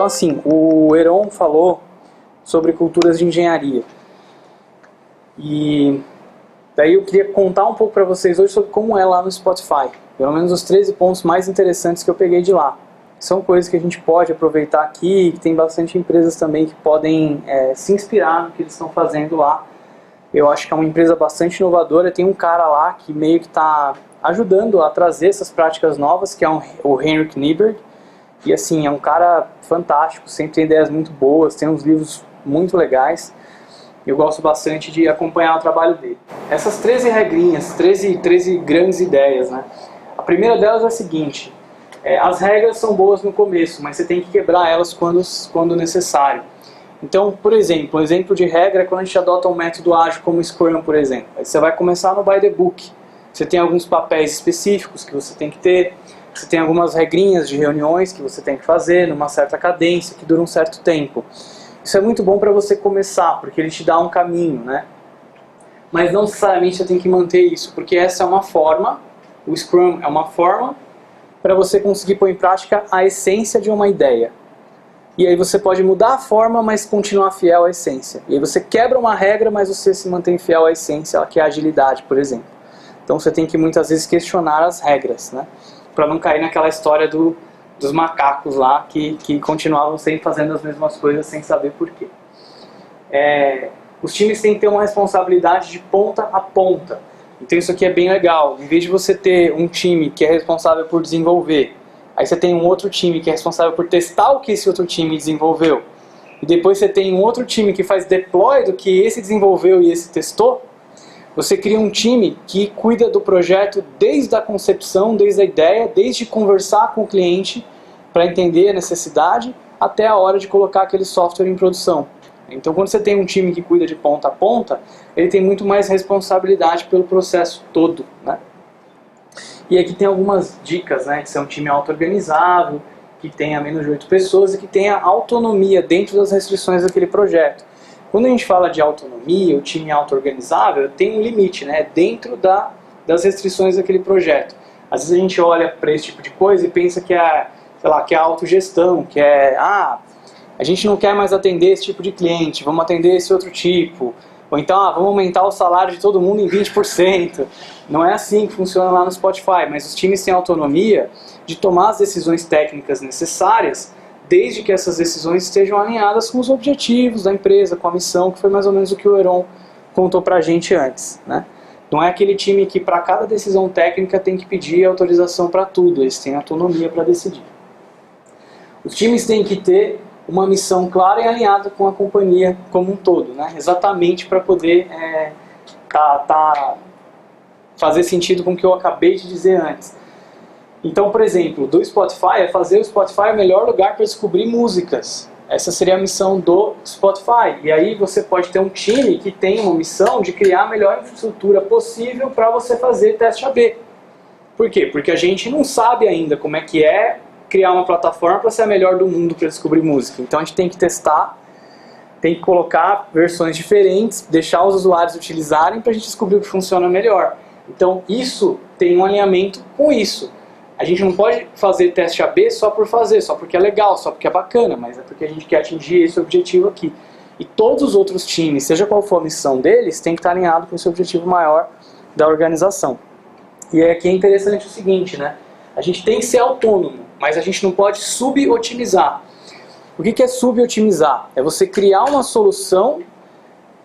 Então assim, o Heron falou sobre culturas de engenharia. E daí eu queria contar um pouco para vocês hoje sobre como é lá no Spotify. Pelo menos os 13 pontos mais interessantes que eu peguei de lá. São coisas que a gente pode aproveitar aqui, que tem bastante empresas também que podem se inspirar no que eles estão fazendo lá. Eu acho que é uma empresa bastante inovadora. Tem um cara lá que meio que está ajudando a trazer essas práticas novas, que é o Henrik Nyberg. E assim, é um cara fantástico, sempre tem ideias muito boas, tem uns livros muito legais. Eu gosto bastante de acompanhar o trabalho dele. Essas 13 regrinhas, 13 grandes ideias, né? A primeira delas é a seguinte: as regras são boas no começo, mas você tem que quebrar elas quando necessário. Então, por exemplo, um exemplo de regra é quando a gente adota um método ágil como o Scrum, por exemplo. Aí você vai começar no by the book. Você tem alguns papéis específicos que você tem que ter, você tem algumas regrinhas de reuniões que você tem que fazer numa certa cadência, que dura um certo tempo. Isso é muito bom para você começar, porque ele te dá um caminho, né? Mas não necessariamente você tem que manter isso, porque essa é uma forma, o Scrum é uma forma para você conseguir pôr em prática a essência de uma ideia. E aí você pode mudar a forma, mas continuar fiel à essência. E aí você quebra uma regra, mas você se mantém fiel à essência, que é a agilidade, por exemplo. Então você tem que muitas vezes questionar as regras, né? Para não cair naquela história dos macacos lá, que continuavam sempre fazendo as mesmas coisas sem saber por quê. Os times têm que ter uma responsabilidade de ponta a ponta. Então isso aqui é bem legal. Em vez de você ter um time que é responsável por desenvolver, aí você tem um outro time que é responsável por testar o que esse outro time desenvolveu, e depois você tem um outro time que faz deploy do que esse desenvolveu e esse testou, você cria um time que cuida do projeto desde a concepção, desde a ideia, desde conversar com o cliente para entender a necessidade até a hora de colocar aquele software em produção. Então quando você tem um time que cuida de ponta a ponta, ele tem muito mais responsabilidade pelo processo todo, né? E aqui tem algumas dicas, né, de ser um time auto-organizável, que tenha menos de 8 pessoas e que tenha autonomia dentro das restrições daquele projeto. Quando a gente fala de autonomia, o time auto-organizável tem um limite, né, dentro das restrições daquele projeto. Às vezes a gente olha para esse tipo de coisa e pensa que é, sei lá, que é autogestão, que é, a gente não quer mais atender esse tipo de cliente, vamos atender esse outro tipo. Ou então, vamos aumentar o salário de todo mundo em 20%. Não é assim que funciona lá no Spotify, mas os times têm autonomia de tomar as decisões técnicas necessárias, desde que essas decisões estejam alinhadas com os objetivos da empresa, com a missão, que foi mais ou menos o que o Heron contou pra gente antes, né? Não é aquele time que para cada decisão técnica tem que pedir autorização para tudo, eles têm autonomia para decidir. Os times têm que ter uma missão clara e alinhada com a companhia como um todo, né? Exatamente para poder fazer sentido com o que eu acabei de dizer antes. Então, por exemplo, do Spotify é fazer o Spotify o melhor lugar para descobrir músicas. Essa seria a missão do Spotify. E aí você pode ter um time que tem uma missão de criar a melhor infraestrutura possível para você fazer teste AB. Por quê? Porque a gente não sabe ainda como é que é criar uma plataforma para ser a melhor do mundo para descobrir música. Então a gente tem que testar, tem que colocar versões diferentes, deixar os usuários utilizarem para a gente descobrir o que funciona melhor. Então isso tem um alinhamento com isso. A gente não pode fazer teste AB só por fazer, só porque é legal, só porque é bacana, mas é porque a gente quer atingir esse objetivo aqui. E todos os outros times, seja qual for a missão deles, tem que estar alinhado com esse objetivo maior da organização. E aqui é interessante o seguinte, né? A gente tem que ser autônomo, mas a gente não pode subotimizar. O que é subotimizar? É você criar uma solução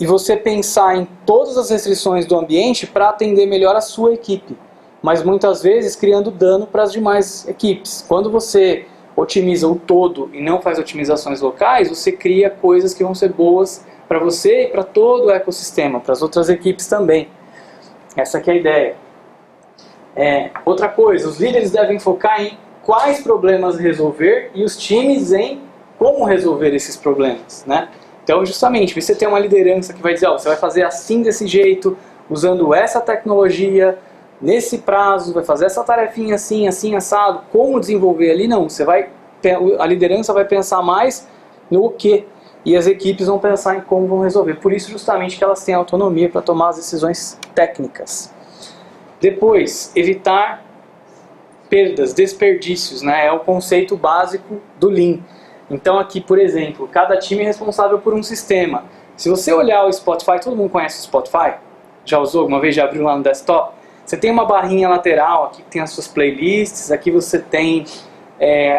e você pensar em todas as restrições do ambiente para atender melhor a sua equipe, mas muitas vezes criando dano para as demais equipes. Quando você otimiza o todo e não faz otimizações locais, você cria coisas que vão ser boas para você e para todo o ecossistema, para as outras equipes também. Essa que é a ideia. Outra coisa, os líderes devem focar em quais problemas resolver e os times em como resolver esses problemas, né? Então, justamente, você tem uma liderança que vai dizer, você vai fazer assim desse jeito, usando essa tecnologia, nesse prazo, vai fazer essa tarefinha assim, assim, assado, como desenvolver ali, não. A liderança vai pensar mais no o quê, e as equipes vão pensar em como vão resolver. Por isso, justamente, que elas têm autonomia para tomar as decisões técnicas. Depois, evitar perdas, desperdícios, né? É o conceito básico do Lean. Então aqui, por exemplo, cada time é responsável por um sistema. Se você olhar o Spotify, todo mundo conhece o Spotify? Já usou alguma vez? Já abriu lá no desktop? Você tem uma barrinha lateral, aqui tem as suas playlists, aqui você tem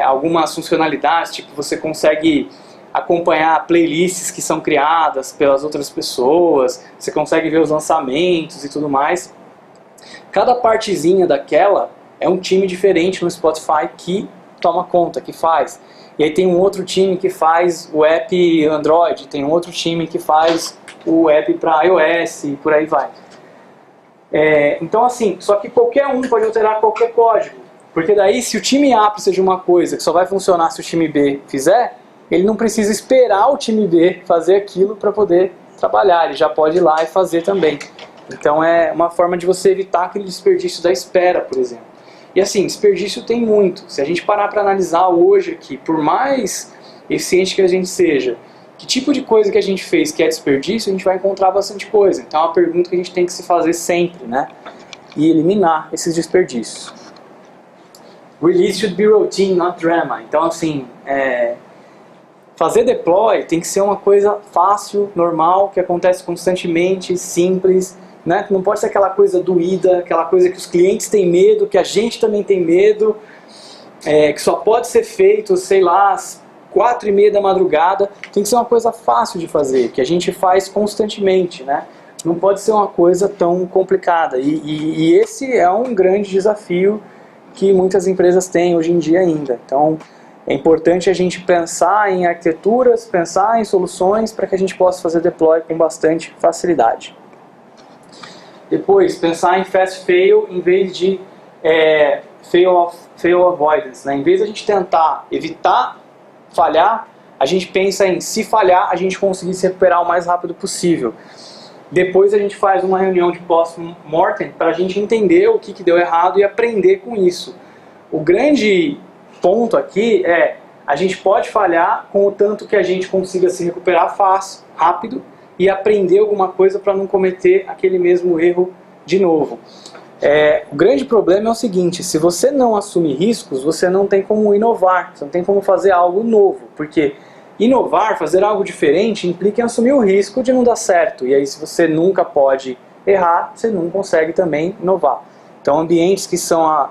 algumas funcionalidades, tipo você consegue acompanhar playlists que são criadas pelas outras pessoas, você consegue ver os lançamentos e tudo mais. Cada partezinha daquela é um time diferente no Spotify que toma conta, que faz. E aí tem um outro time que faz o app Android, tem um outro time que faz o app para iOS e por aí vai. Então assim, só que qualquer um pode alterar qualquer código, porque daí se o time A precisa de uma coisa que só vai funcionar se o time B fizer, ele não precisa esperar o time B fazer aquilo para poder trabalhar, ele já pode ir lá e fazer também. Então é uma forma de você evitar aquele desperdício da espera, por exemplo. E assim, desperdício tem muito. Se a gente parar para analisar hoje aqui, por mais eficiente que a gente seja, que tipo de coisa que a gente fez que é desperdício, a gente vai encontrar bastante coisa. Então é uma pergunta que a gente tem que se fazer sempre, né? E eliminar esses desperdícios. Release should be routine, not drama. Então assim, fazer deploy tem que ser uma coisa fácil, normal, que acontece constantemente, simples, né? Não pode ser aquela coisa doída, aquela coisa que os clientes têm medo, que a gente também tem medo, que só pode ser feito, sei lá, às 4h30 da madrugada. Tem que ser uma coisa fácil de fazer, que a gente faz constantemente, né? Não pode ser uma coisa tão complicada. E esse é um grande desafio que muitas empresas têm hoje em dia ainda. Então é importante a gente pensar em arquiteturas, pensar em soluções para que a gente possa fazer deploy com bastante facilidade. Depois, pensar em fast fail em vez de fail avoidance, né? Em vez de a gente tentar evitar falhar, a gente pensa em, se falhar, a gente conseguir se recuperar o mais rápido possível. Depois a gente faz uma reunião de post-mortem para a gente entender o que deu errado e aprender com isso. O grande ponto aqui a gente pode falhar com o tanto que a gente consiga se recuperar fácil, rápido, e aprender alguma coisa para não cometer aquele mesmo erro de novo. O grande problema é o seguinte: se você não assume riscos, você não tem como inovar, você não tem como fazer algo novo, porque inovar, fazer algo diferente, implica em assumir o risco de não dar certo, e aí se você nunca pode errar, você não consegue também inovar. Então ambientes que são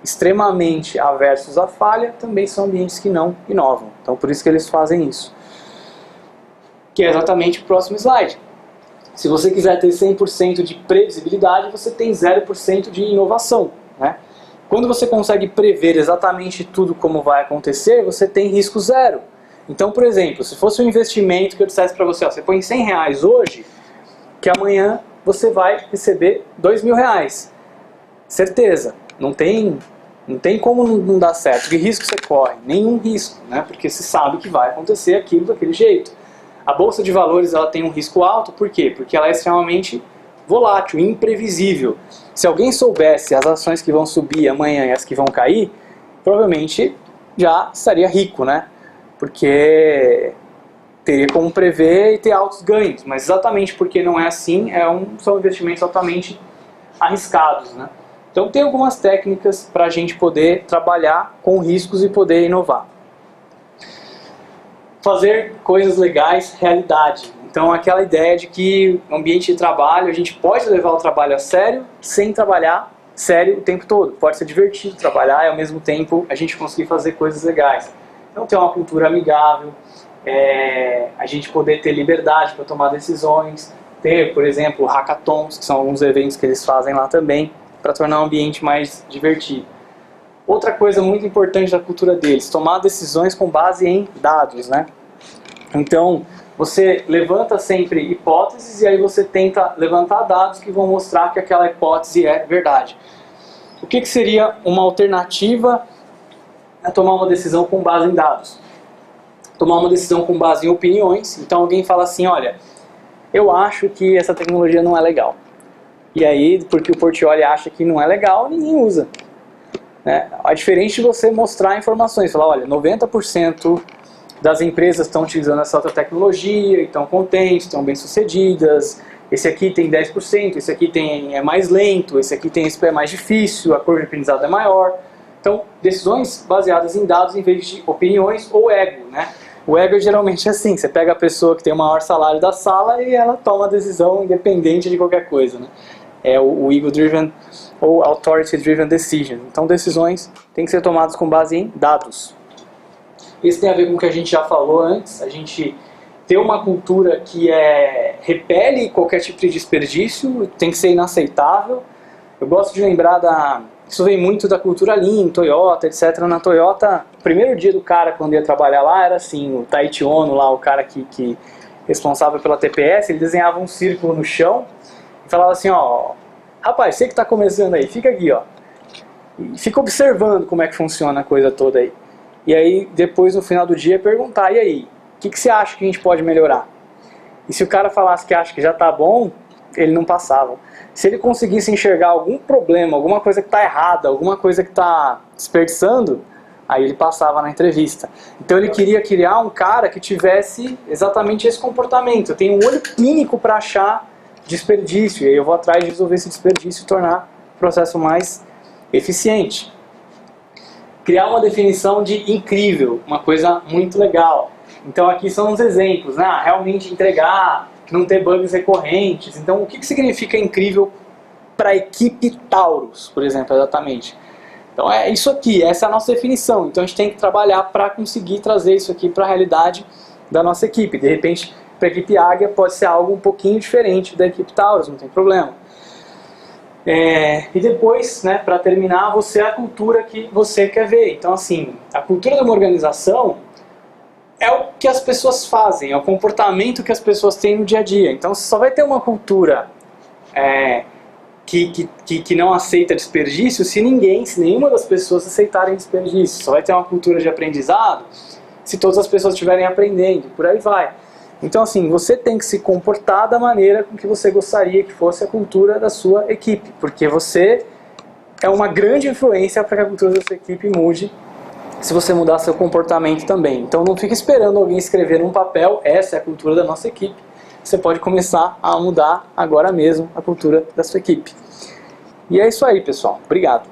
extremamente aversos à falha, também são ambientes que não inovam. Então por isso que eles fazem isso. Que é exatamente o próximo slide. Se você quiser ter 100% de previsibilidade, você tem 0% de inovação, né? Quando você consegue prever exatamente tudo como vai acontecer, você tem risco zero. Então, por exemplo, se fosse um investimento que eu dissesse para você, você põe R$100 hoje, que amanhã você vai receber R$2.000. Certeza. Não tem como não dar certo. Que risco você corre? Nenhum risco, né? Porque você sabe que vai acontecer aquilo daquele jeito. A bolsa de valores ela tem um risco alto, por quê? Porque ela é extremamente volátil, imprevisível. Se alguém soubesse as ações que vão subir amanhã e as que vão cair, provavelmente já estaria rico, né? Porque teria como prever e ter altos ganhos. Mas exatamente porque não é assim, são investimentos altamente arriscados, né? Então tem algumas técnicas para a gente poder trabalhar com riscos e poder inovar. Fazer coisas legais, realidade. Então aquela ideia de que no ambiente de trabalho a gente pode levar o trabalho a sério sem trabalhar sério o tempo todo. Pode ser divertido trabalhar e ao mesmo tempo a gente conseguir fazer coisas legais. Então ter uma cultura amigável, a gente poder ter liberdade para tomar decisões, ter, por exemplo, hackathons, que são alguns eventos que eles fazem lá também, para tornar o ambiente mais divertido. Outra coisa muito importante da cultura deles, tomar decisões com base em dados, né? Então, você levanta sempre hipóteses e aí você tenta levantar dados que vão mostrar que aquela hipótese é verdade. O que seria uma alternativa a tomar uma decisão com base em dados? Tomar uma decisão com base em opiniões. Então alguém fala assim, olha, eu acho que essa tecnologia não é legal. E aí, porque o Portioli acha que não é legal, ninguém usa. É diferente de você mostrar informações, falar, olha, 90% das empresas estão utilizando essa outra tecnologia, e estão contentes, estão bem-sucedidas, esse aqui tem 10%, esse aqui é mais lento, esse aqui é mais difícil, a curva de aprendizado é maior. Então, decisões baseadas em dados em vez de opiniões ou ego, né? O ego geralmente é assim, você pega a pessoa que tem o maior salário da sala e ela toma a decisão independente de qualquer coisa, né? É o ego-driven ou authority-driven decision. Então decisões têm que ser tomadas com base em dados. Isso tem a ver com o que a gente já falou antes, a gente ter uma cultura que repele qualquer tipo de desperdício, tem que ser inaceitável. Eu gosto de lembrar isso vem muito da cultura Lean, Toyota, etc. Na Toyota, o primeiro dia do cara quando ia trabalhar lá era assim, o Taiichi Ohno lá, o cara que responsável pela TPS, ele desenhava um círculo no chão e falava assim, ó, rapaz, você que está começando aí, fica aqui, ó, e fica observando como é que funciona a coisa toda aí. E aí, depois, no final do dia, perguntar, e aí, o que você acha que a gente pode melhorar? E se o cara falasse que acha que já está bom, ele não passava. Se ele conseguisse enxergar algum problema, alguma coisa que está errada, alguma coisa que está desperdiçando, aí ele passava na entrevista. Então ele queria criar um cara que tivesse exatamente esse comportamento. Eu tenho um olho clínico para achar desperdício, e aí eu vou atrás de resolver esse desperdício e tornar o processo mais eficiente. Criar uma definição de incrível, uma coisa muito legal. Então aqui são uns exemplos, né? Realmente entregar, não ter bugs recorrentes. Então o que significa incrível para a equipe Taurus, por exemplo, exatamente? Então é isso aqui, essa é a nossa definição. Então a gente tem que trabalhar para conseguir trazer isso aqui para a realidade da nossa equipe. De repente, para a equipe Águia pode ser algo um pouquinho diferente da equipe Taurus, não tem problema. E depois, né, para terminar, você é a cultura que você quer ver. Então assim, a cultura de uma organização é o que as pessoas fazem, é o comportamento que as pessoas têm no dia a dia. Então você só vai ter uma cultura que não aceita desperdício se nenhuma das pessoas aceitarem desperdício. Só vai ter uma cultura de aprendizado se todas as pessoas estiverem aprendendo, por aí vai. Então assim, você tem que se comportar da maneira com que você gostaria que fosse a cultura da sua equipe, porque você é uma grande influência para que a cultura da sua equipe mude, se você mudar seu comportamento também. Então não fique esperando alguém escrever num papel, essa é a cultura da nossa equipe. Você pode começar a mudar agora mesmo a cultura da sua equipe. E é isso aí, pessoal. Obrigado.